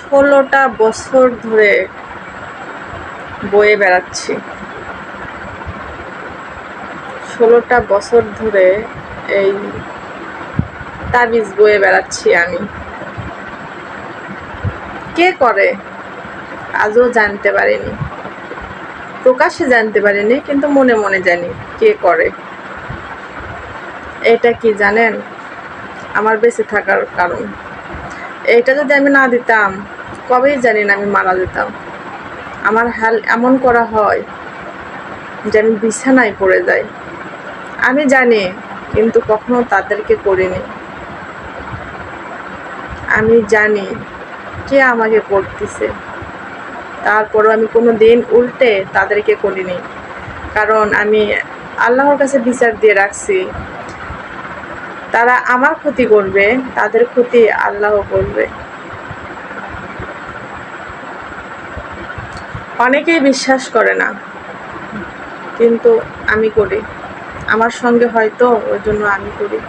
16টা বছর ধরে বয়ে বেড়াচ্ছি। 16টা বছর ধরে এই তাবিজ বয়ে বেড়াচ্ছি আমি। কে করে আজও জানতে পারিনি, প্রকাশ্যে জানতে পারিনি, কিন্তু মনে মনে জানি কে করে। এটা কি জানেন? আমার বেঁচে থাকার কারণ। এইটা যদি আমি না দিতাম, কবেই জানি না আমি মারা যেতাম। আমার হাল এমন করা হয় যে আমি বিছানায় পড়ে যাই। আমি জানি, কিন্তু কখনো তাদেরকে করিনি। আমি জানি কে আমাকে করতেছে, তারপরও আমি কোনো দিন উল্টে তাদেরকে করিনি। কারণ আমি আল্লাহর কাছে বিচার দিয়ে রাখছি, তারা আমার ক্ষতি করবে, তাদের ক্ষতি আল্লাহ করবে। অনেকেই বিশ্বাস করে না, কিন্তু আমি করি। আমার সঙ্গে হয়তো ওই জন্য আমি করি।